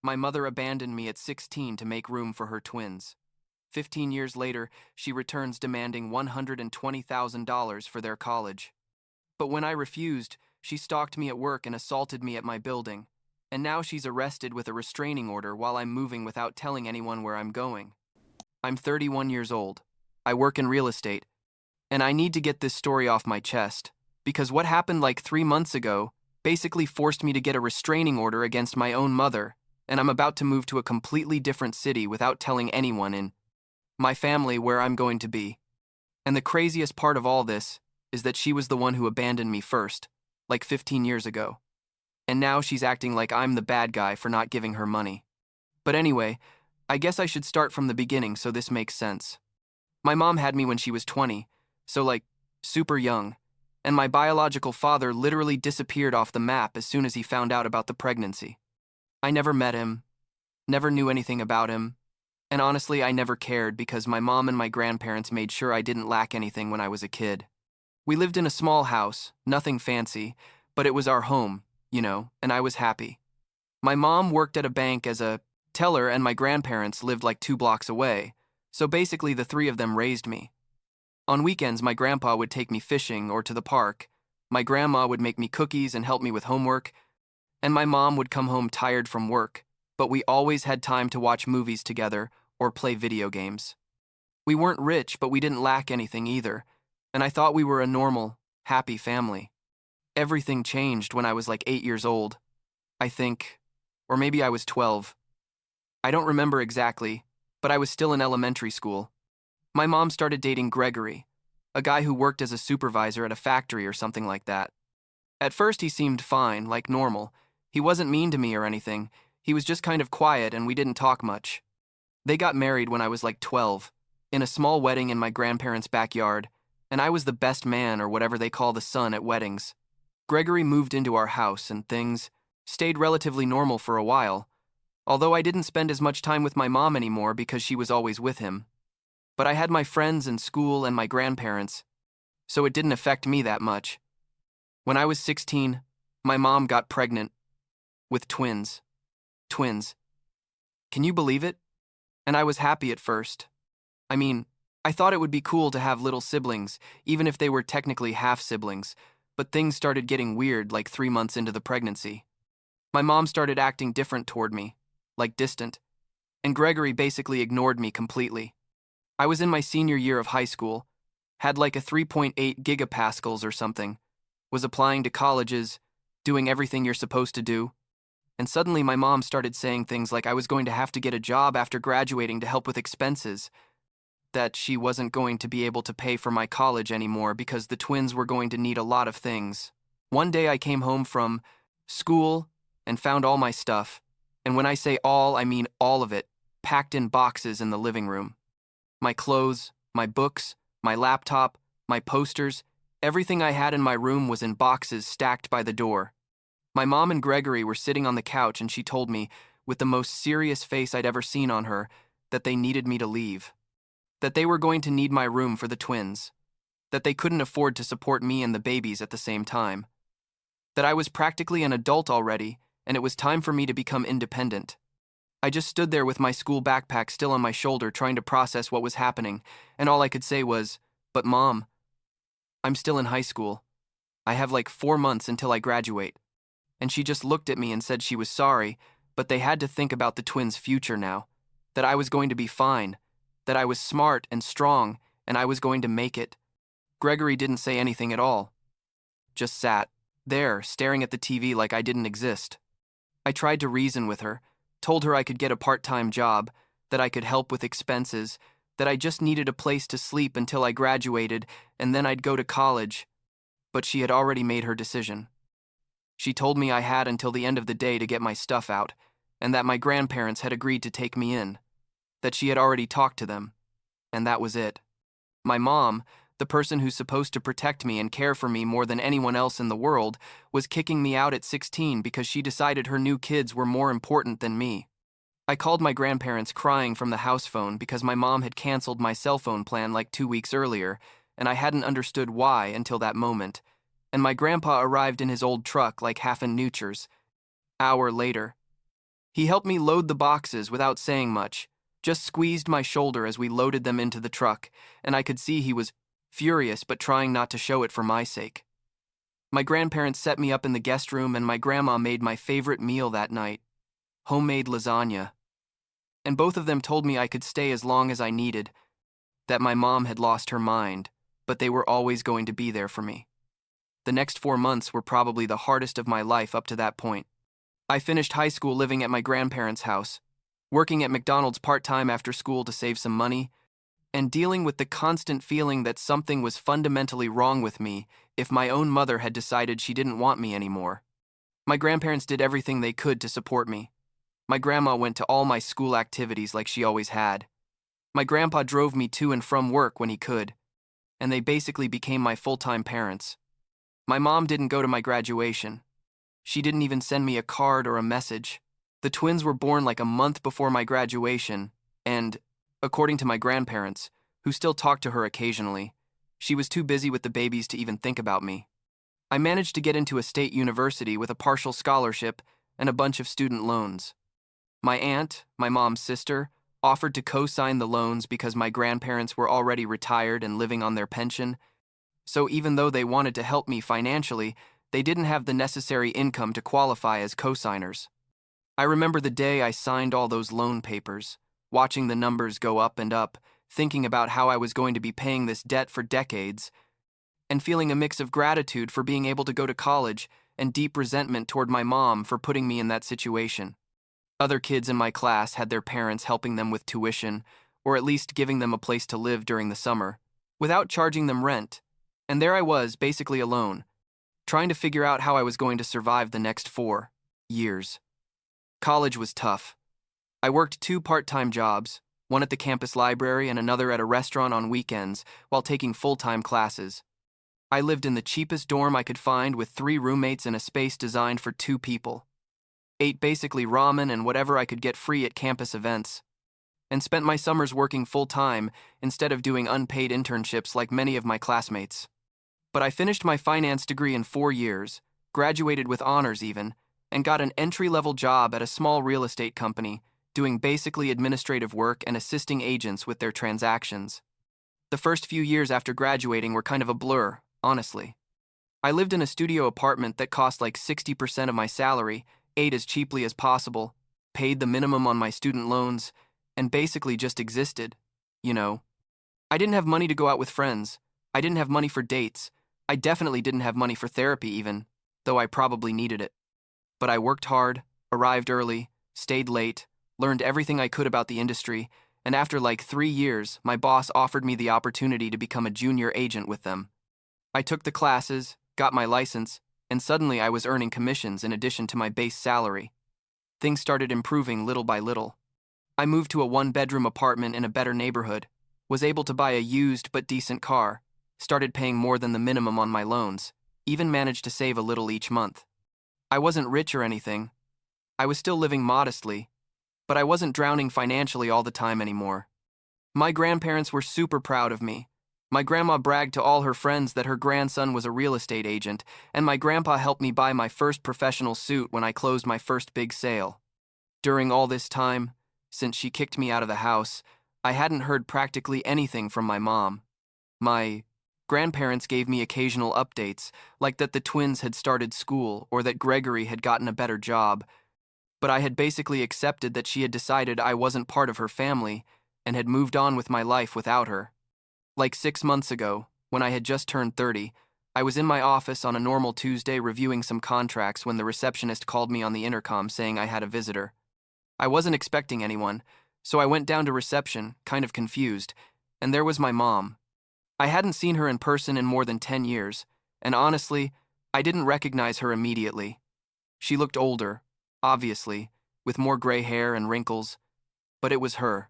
My mother abandoned me at 16 to make room for her twins. 15 years later, she returns demanding $120,000 for their college. But when I refused, she stalked me at work and assaulted me at my building. And now she's arrested with a restraining order while I'm moving without telling anyone where I'm going. I'm 31 years old. I work in real estate. And I need to get this story off my chest, because what happened like 3 months ago basically forced me to get a restraining order against my own mother, and I'm about to move to a completely different city without telling anyone in my family where I'm going to be. And the craziest part of all this is that she was the one who abandoned me first, like 15 years ago. And now she's acting like I'm the bad guy for not giving her money. But anyway, I guess I should start from the beginning so this makes sense. My mom had me when she was 20, so like, super young, and my biological father literally disappeared off the map as soon as he found out about the pregnancy. I never met him, never knew anything about him, and honestly, I never cared because my mom and my grandparents made sure I didn't lack anything when I was a kid. We lived in a small house, nothing fancy, but it was our home, and I was happy. My mom worked at a bank as a teller and my grandparents lived like 2 blocks away, so basically the three of them raised me. On weekends, my grandpa would take me fishing or to the park, my grandma would make me cookies and help me with homework, and my mom would come home tired from work, but we always had time to watch movies together or play video games. We weren't rich, but we didn't lack anything either, and I thought we were a normal, happy family. Everything changed when I was like 8 years old, I think, or maybe I was 12. I don't remember exactly, but I was still in elementary school. My mom started dating Gregory, a guy who worked as a supervisor at a factory or something like that. At first he seemed fine, like normal. He wasn't mean to me or anything. He was just kind of quiet and we didn't talk much. They got married when I was like 12, in a small wedding in my grandparents' backyard, and I was the best man or whatever they call the son at weddings. Gregory moved into our house and things stayed relatively normal for a while, although I didn't spend as much time with my mom anymore because she was always with him. But I had my friends and school and my grandparents, so it didn't affect me that much. When I was 16, my mom got pregnant with twins. Twins. Can you believe it? And I was happy at first. I mean, I thought it would be cool to have little siblings, even if they were technically half-siblings, but things started getting weird like 3 months into the pregnancy. My mom started acting different toward me, like distant, and Gregory basically ignored me completely. I was in my senior year of high school, had like a 3.8 gigapascals or something, was applying to colleges, doing everything you're supposed to do, and suddenly my mom started saying things like I was going to have to get a job after graduating to help with expenses, that she wasn't going to be able to pay for my college anymore because the twins were going to need a lot of things. One day I came home from school and found all my stuff, and when I say all, I mean all of it, packed in boxes in the living room. My clothes, my books, my laptop, my posters, everything I had in my room was in boxes stacked by the door. My mom and Gregory were sitting on the couch and she told me, with the most serious face I'd ever seen on her, that they needed me to leave. That they were going to need my room for the twins. That they couldn't afford to support me and the babies at the same time. That I was practically an adult already and it was time for me to become independent. I just stood there with my school backpack still on my shoulder trying to process what was happening, and all I could say was, "But Mom, I'm still in high school. I have like 4 months until I graduate." And she just looked at me and said she was sorry, but they had to think about the twins' future now, that I was going to be fine, that I was smart and strong, and I was going to make it. Gregory didn't say anything at all, just sat there staring at the TV like I didn't exist. I tried to reason with her, told her I could get a part-time job, that I could help with expenses, that I just needed a place to sleep until I graduated, and then I'd go to college. But she had already made her decision. She told me I had until the end of the day to get my stuff out, and that my grandparents had agreed to take me in, that she had already talked to them, and that was it. My mom, the person who's supposed to protect me and care for me more than anyone else in the world, was kicking me out at 16 because she decided her new kids were more important than me. I called my grandparents crying from the house phone because my mom had canceled my cell phone plan like 2 weeks earlier, and I hadn't understood why until that moment, and my grandpa arrived in his old truck like half in Nutures. Hour later. He helped me load the boxes without saying much, just squeezed my shoulder as we loaded them into the truck, and I could see he was furious but trying not to show it for my sake. My grandparents set me up in the guest room, and my grandma made my favorite meal that night, homemade lasagna. And both of them told me I could stay as long as I needed, that my mom had lost her mind, but they were always going to be there for me. The next 4 months were probably the hardest of my life up to that point. I finished high school living at my grandparents' house, working at McDonald's part-time after school to save some money, and dealing with the constant feeling that something was fundamentally wrong with me if my own mother had decided she didn't want me anymore. My grandparents did everything they could to support me. My grandma went to all my school activities like she always had. My grandpa drove me to and from work when he could, and they basically became my full-time parents. My mom didn't go to my graduation. She didn't even send me a card or a message. The twins were born like a month before my graduation, and, according to my grandparents, who still talked to her occasionally, she was too busy with the babies to even think about me. I managed to get into a state university with a partial scholarship and a bunch of student loans. My aunt, my mom's sister, offered to co-sign the loans because my grandparents were already retired and living on their pension, so even though they wanted to help me financially, they didn't have the necessary income to qualify as co-signers. I remember the day I signed all those loan papers, watching the numbers go up and up, thinking about how I was going to be paying this debt for decades, and feeling a mix of gratitude for being able to go to college and deep resentment toward my mom for putting me in that situation. Other kids in my class had their parents helping them with tuition, or at least giving them a place to live during the summer, without charging them rent, and there I was, basically alone, trying to figure out how I was going to survive the next 4 years. College was tough. I worked 2 part-time jobs, one at the campus library and another at a restaurant on weekends, while taking full-time classes. I lived in the cheapest dorm I could find with 3 roommates in a space designed for 2 people. Ate basically ramen and whatever I could get free at campus events, and spent my summers working full-time instead of doing unpaid internships like many of my classmates. But I finished my finance degree in 4 years, graduated with honors even, and got an entry-level job at a small real estate company, doing basically administrative work and assisting agents with their transactions. The first few years after graduating were kind of a blur, honestly. I lived in a studio apartment that cost like 60% of my salary, ate as cheaply as possible, paid the minimum on my student loans, and basically just existed, you know. I didn't have money to go out with friends. I didn't have money for dates. I definitely didn't have money for therapy even, though I probably needed it. But I worked hard, arrived early, stayed late, learned everything I could about the industry, and after like 3 years, my boss offered me the opportunity to become a junior agent with them. I took the classes, got my license, and suddenly I was earning commissions in addition to my base salary. Things started improving little by little. I moved to a 1-bedroom apartment in a better neighborhood, was able to buy a used but decent car, started paying more than the minimum on my loans, even managed to save a little each month. I wasn't rich or anything. I was still living modestly, but I wasn't drowning financially all the time anymore. My grandparents were super proud of me. My grandma bragged to all her friends that her grandson was a real estate agent, and my grandpa helped me buy my first professional suit when I closed my first big sale. During all this time, since she kicked me out of the house, I hadn't heard practically anything from my mom. My grandparents gave me occasional updates, like that the twins had started school or that Gregory had gotten a better job, but I had basically accepted that she had decided I wasn't part of her family and had moved on with my life without her. Like 6 months ago, when I had just turned 30, I was in my office on a normal Tuesday reviewing some contracts when the receptionist called me on the intercom saying I had a visitor. I wasn't expecting anyone, so I went down to reception, kind of confused, and there was my mom. I hadn't seen her in person in more than 10 years, and honestly, I didn't recognize her immediately. She looked older, obviously, with more gray hair and wrinkles, but it was her.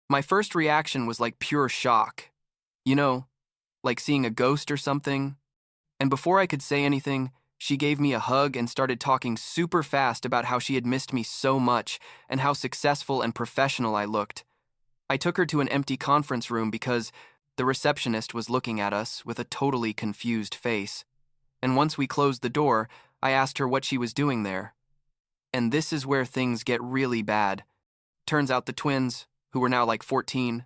My first reaction was like pure shock. You know, like seeing a ghost or something. And before I could say anything, she gave me a hug and started talking super fast about how she had missed me so much and how successful and professional I looked. I took her to an empty conference room because the receptionist was looking at us with a totally confused face. And once we closed the door, I asked her what she was doing there. And this is where things get really bad. Turns out the twins, who were now like 14,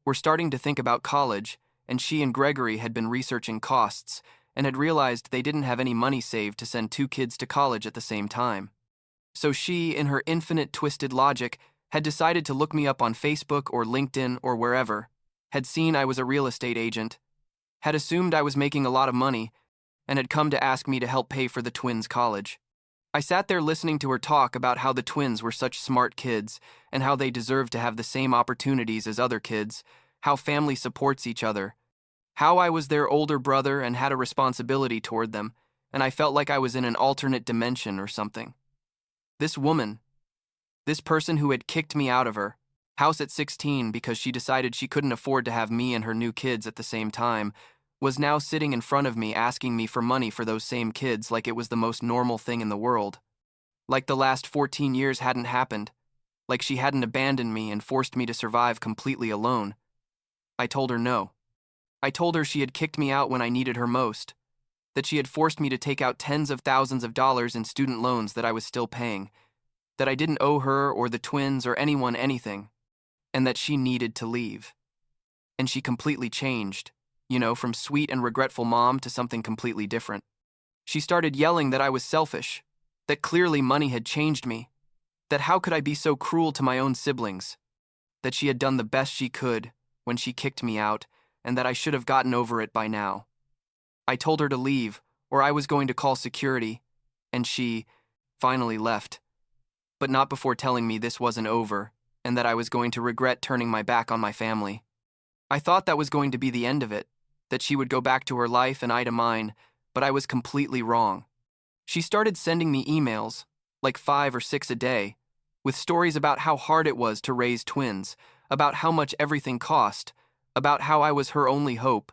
were starting to think about college, and she and Gregory had been researching costs and had realized they didn't have any money saved to send two kids to college at the same time. So she, in her infinite twisted logic, had decided to look me up on Facebook or LinkedIn or wherever, had seen I was a real estate agent, had assumed I was making a lot of money, and had come to ask me to help pay for the twins' college. I sat there listening to her talk about how the twins were such smart kids and how they deserved to have the same opportunities as other kids, how family supports each other, how I was their older brother and had a responsibility toward them, and I felt like I was in an alternate dimension or something. This woman, this person who had kicked me out of her house at 16 because she decided she couldn't afford to have me and her new kids at the same time, was now sitting in front of me asking me for money for those same kids like it was the most normal thing in the world. Like the last 14 years hadn't happened. Like she hadn't abandoned me and forced me to survive completely alone. I told her no. I told her she had kicked me out when I needed her most. That she had forced me to take out tens of thousands of dollars in student loans that I was still paying. That I didn't owe her or the twins or anyone anything. And that she needed to leave. And she completely changed. From sweet and regretful mom to something completely different. She started yelling that I was selfish, that clearly money had changed me, that how could I be so cruel to my own siblings, that she had done the best she could when she kicked me out, and that I should have gotten over it by now. I told her to leave, or I was going to call security, and she finally left, but not before telling me this wasn't over, and that I was going to regret turning my back on my family. I thought that was going to be the end of it, that she would go back to her life and I to mine, but I was completely wrong. She started sending me emails, like 5 or 6 a day, with stories about how hard it was to raise twins, about how much everything cost, about how I was her only hope.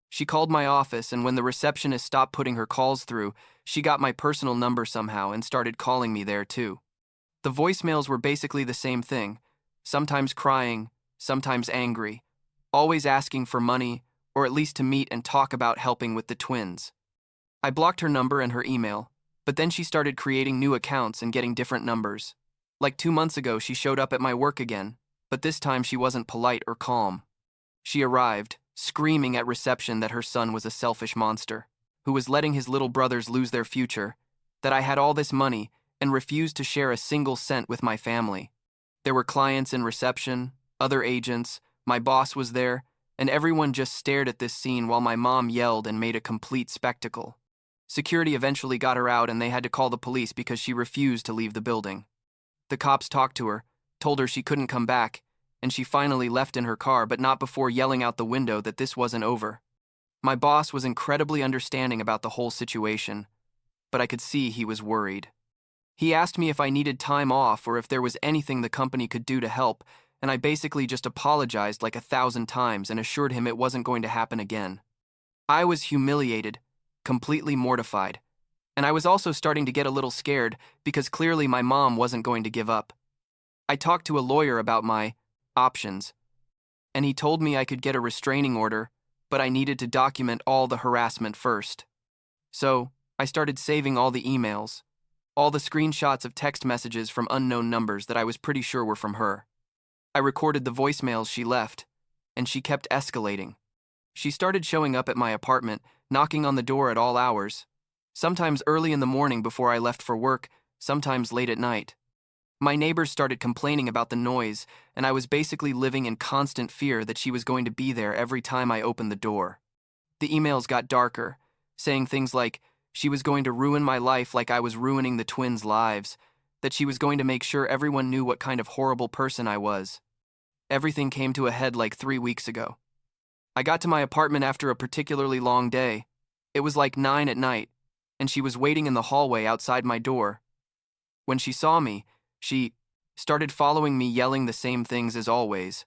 She called my office, and when the receptionist stopped putting her calls through, she got my personal number somehow and started calling me there too. The voicemails were basically the same thing, sometimes crying, sometimes angry, always asking for money, or at least to meet and talk about helping with the twins. I blocked her number and her email, but then she started creating new accounts and getting different numbers. Like 2 months ago, she showed up at my work again, but this time she wasn't polite or calm. She arrived, screaming at reception that her son was a selfish monster, who was letting his little brothers lose their future, that I had all this money and refused to share a single cent with my family. There were clients in reception, other agents, my boss was there, and everyone just stared at this scene while my mom yelled and made a complete spectacle. Security eventually got her out and they had to call the police because she refused to leave the building. The cops talked to her, told her she couldn't come back, and she finally left in her car, but not before yelling out the window that this wasn't over. My boss was incredibly understanding about the whole situation, but I could see he was worried. He asked me if I needed time off or if there was anything the company could do to help, and I basically just apologized like 1,000 times and assured him it wasn't going to happen again. I was humiliated, completely mortified, and I was also starting to get a little scared because clearly my mom wasn't going to give up. I talked to a lawyer about my options, and he told me I could get a restraining order, but I needed to document all the harassment first. So, I started saving all the emails, all the screenshots of text messages from unknown numbers that I was pretty sure were from her. I recorded the voicemails she left, and she kept escalating. She started showing up at my apartment, knocking on the door at all hours, sometimes early in the morning before I left for work, sometimes late at night. My neighbors started complaining about the noise, and I was basically living in constant fear that she was going to be there every time I opened the door. The emails got darker, saying things like she was going to ruin my life like I was ruining the twins' lives, that she was going to make sure everyone knew what kind of horrible person I was. Everything came to a head like 3 weeks ago. I got to my apartment after a particularly long day. It was like 9 at night, and she was waiting in the hallway outside my door. When she saw me, she started following me, yelling the same things as always.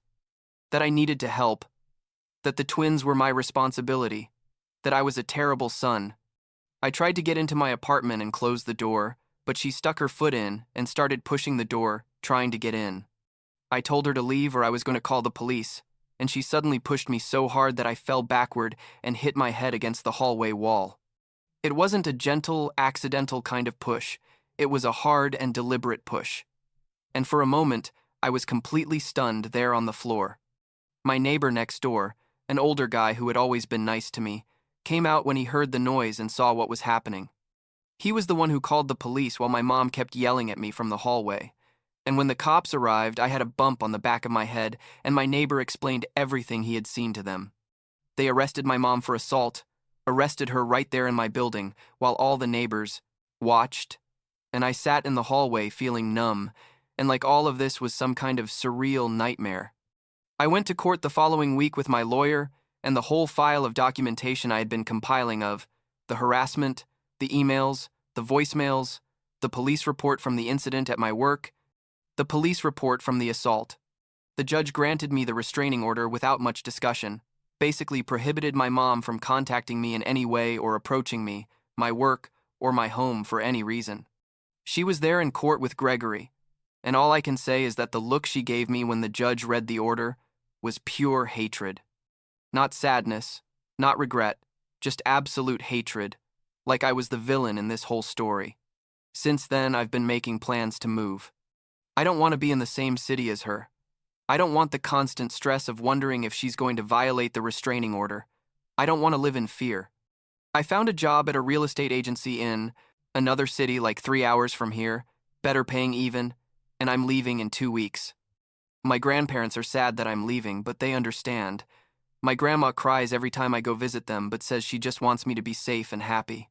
That I needed to help, that the twins were my responsibility, that I was a terrible son. I tried to get into my apartment and close the door, but she stuck her foot in and started pushing the door, trying to get in. I told her to leave or I was going to call the police, and she suddenly pushed me so hard that I fell backward and hit my head against the hallway wall. It wasn't a gentle, accidental kind of push. It was a hard and deliberate push. And for a moment, I was completely stunned there on the floor. My neighbor next door, an older guy who had always been nice to me, came out when he heard the noise and saw what was happening. He was the one who called the police while my mom kept yelling at me from the hallway. And when the cops arrived, I had a bump on the back of my head, and my neighbor explained everything he had seen to them. They arrested my mom for assault, arrested her right there in my building, while all the neighbors watched, and I sat in the hallway feeling numb, and like all of this was some kind of surreal nightmare. I went to court the following week with my lawyer and the whole file of documentation I had been compiling of the harassment, the emails, the voicemails, the police report from the incident at my work, the police report from the assault. The judge granted me the restraining order without much discussion, basically prohibited my mom from contacting me in any way or approaching me, my work, or my home for any reason. She was there in court with Gregory, and all I can say is that the look she gave me when the judge read the order was pure hatred. Not sadness, not regret, just absolute hatred, like I was the villain in this whole story. Since then, I've been making plans to move. I don't want to be in the same city as her. I don't want the constant stress of wondering if she's going to violate the restraining order. I don't want to live in fear. I found a job at a real estate agency in another city like 3 hours from here, better paying even, and I'm leaving in 2 weeks. My grandparents are sad that I'm leaving, but they understand. My grandma cries every time I go visit them, but says she just wants me to be safe and happy.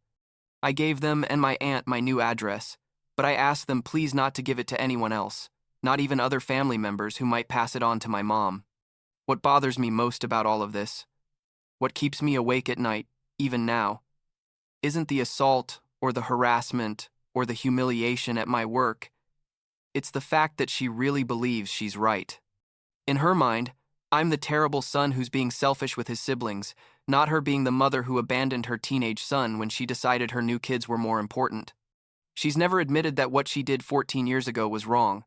I gave them and my aunt my new address, but I asked them please not to give it to anyone else, not even other family members who might pass it on to my mom. What bothers me most about all of this, what keeps me awake at night, even now, isn't the assault or the harassment or the humiliation at my work. It's the fact that she really believes she's right. In her mind, I'm the terrible son who's being selfish with his siblings, not her being the mother who abandoned her teenage son when she decided her new kids were more important. She's never admitted that what she did 14 years ago was wrong.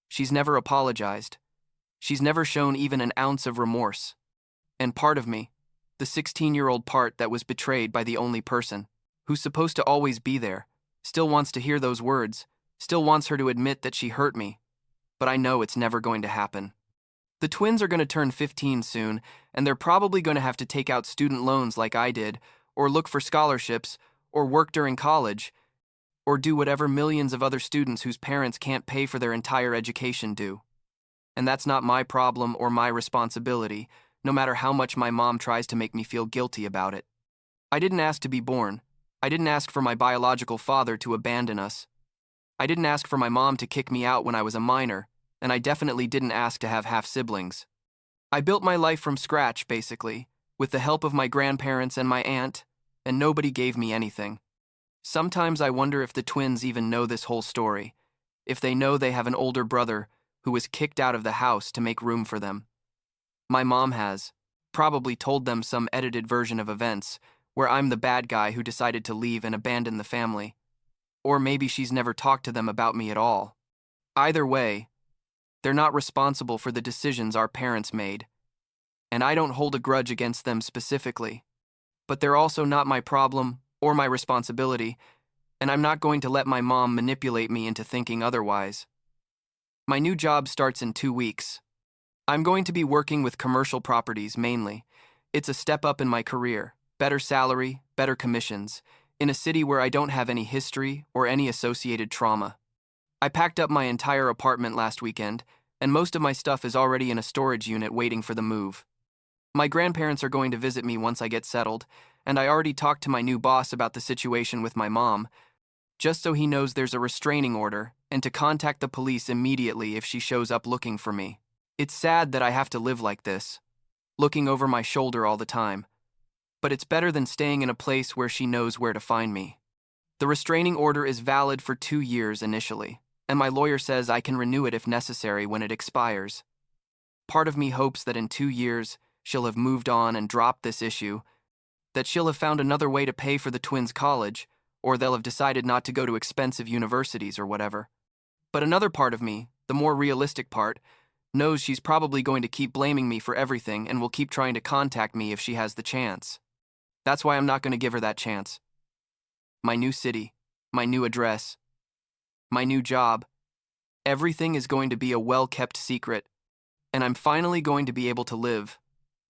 She's never apologized. She's never shown even an ounce of remorse. And part of me, the 16-year-old part that was betrayed by the only person, who's supposed to always be there, still wants to hear those words, still wants her to admit that she hurt me. But I know it's never going to happen. The twins are going to turn 15 soon, and they're probably going to have to take out student loans like I did, or look for scholarships, or work during college, or do whatever millions of other students whose parents can't pay for their entire education do. And that's not my problem or my responsibility, no matter how much my mom tries to make me feel guilty about it. I didn't ask to be born. I didn't ask for my biological father to abandon us. I didn't ask for my mom to kick me out when I was a minor, and I definitely didn't ask to have half-siblings. I built my life from scratch, basically, with the help of my grandparents and my aunt, and nobody gave me anything. Sometimes I wonder if the twins even know this whole story, if they know they have an older brother who was kicked out of the house to make room for them. My mom has probably told them some edited version of events where I'm the bad guy who decided to leave and abandon the family. Or maybe she's never talked to them about me at all. Either way, they're not responsible for the decisions our parents made, and I don't hold a grudge against them specifically. But they're also not my problem or my responsibility, and I'm not going to let my mom manipulate me into thinking otherwise. My new job starts in 2 weeks. I'm going to be working with commercial properties mainly. It's a step up in my career, better salary, better commissions, in a city where I don't have any history or any associated trauma. I packed up my entire apartment last weekend, and most of my stuff is already in a storage unit waiting for the move. My grandparents are going to visit me once I get settled, and I already talked to my new boss about the situation with my mom, just so he knows there's a restraining order and to contact the police immediately if she shows up looking for me. It's sad that I have to live like this, looking over my shoulder all the time, but it's better than staying in a place where she knows where to find me. The restraining order is valid for 2 years initially, and my lawyer says I can renew it if necessary when it expires. Part of me hopes that in 2 years, she'll have moved on and dropped this issue, that she'll have found another way to pay for the twins' college, or they'll have decided not to go to expensive universities or whatever. But another part of me, the more realistic part, knows she's probably going to keep blaming me for everything and will keep trying to contact me if she has the chance. That's why I'm not going to give her that chance. My new city, my new address. my new job. Everything is going to be a well-kept secret, and I'm finally going to be able to live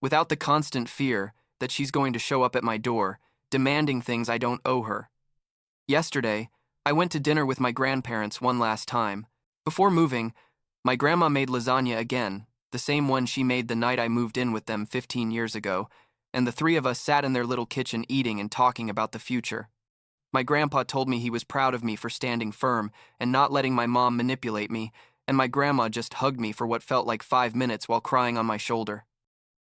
without the constant fear that she's going to show up at my door, demanding things I don't owe her. Yesterday, I went to dinner with my grandparents one last time. Before moving, my grandma made lasagna again, the same one she made the night I moved in with them 15 years ago, and the three of us sat in their little kitchen eating and talking about the future. My grandpa told me he was proud of me for standing firm and not letting my mom manipulate me, and my grandma just hugged me for what felt like 5 minutes while crying on my shoulder.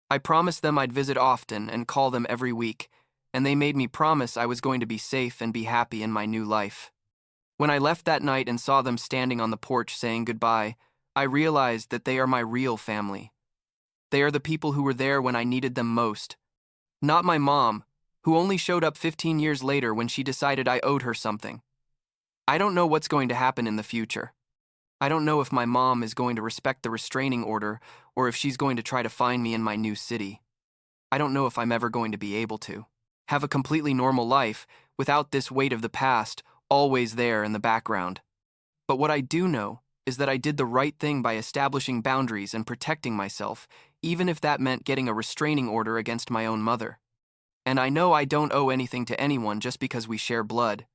I promised them I'd visit often and call them every week, and they made me promise I was going to be safe and be happy in my new life. When I left that night and saw them standing on the porch saying goodbye, I realized that they are my real family. They are the people who were there when I needed them most. Not my mom, who only showed up 15 years later when she decided I owed her something. I don't know what's going to happen in the future. I don't know if my mom is going to respect the restraining order or if she's going to try to find me in my new city. I don't know if I'm ever going to be able to have a completely normal life without this weight of the past always there in the background. But what I do know is that I did the right thing by establishing boundaries and protecting myself, even if that meant getting a restraining order against my own mother. And I know I don't owe anything to anyone just because we share blood,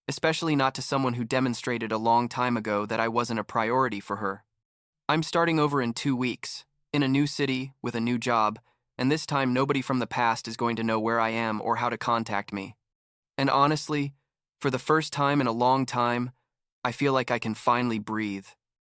especially not to someone who demonstrated a long time ago that I wasn't a priority for her. I'm starting over in 2 weeks, in a new city, with a new job, and this time nobody from the past is going to know where I am or how to contact me. And honestly, for the first time in a long time, I feel like I can finally breathe.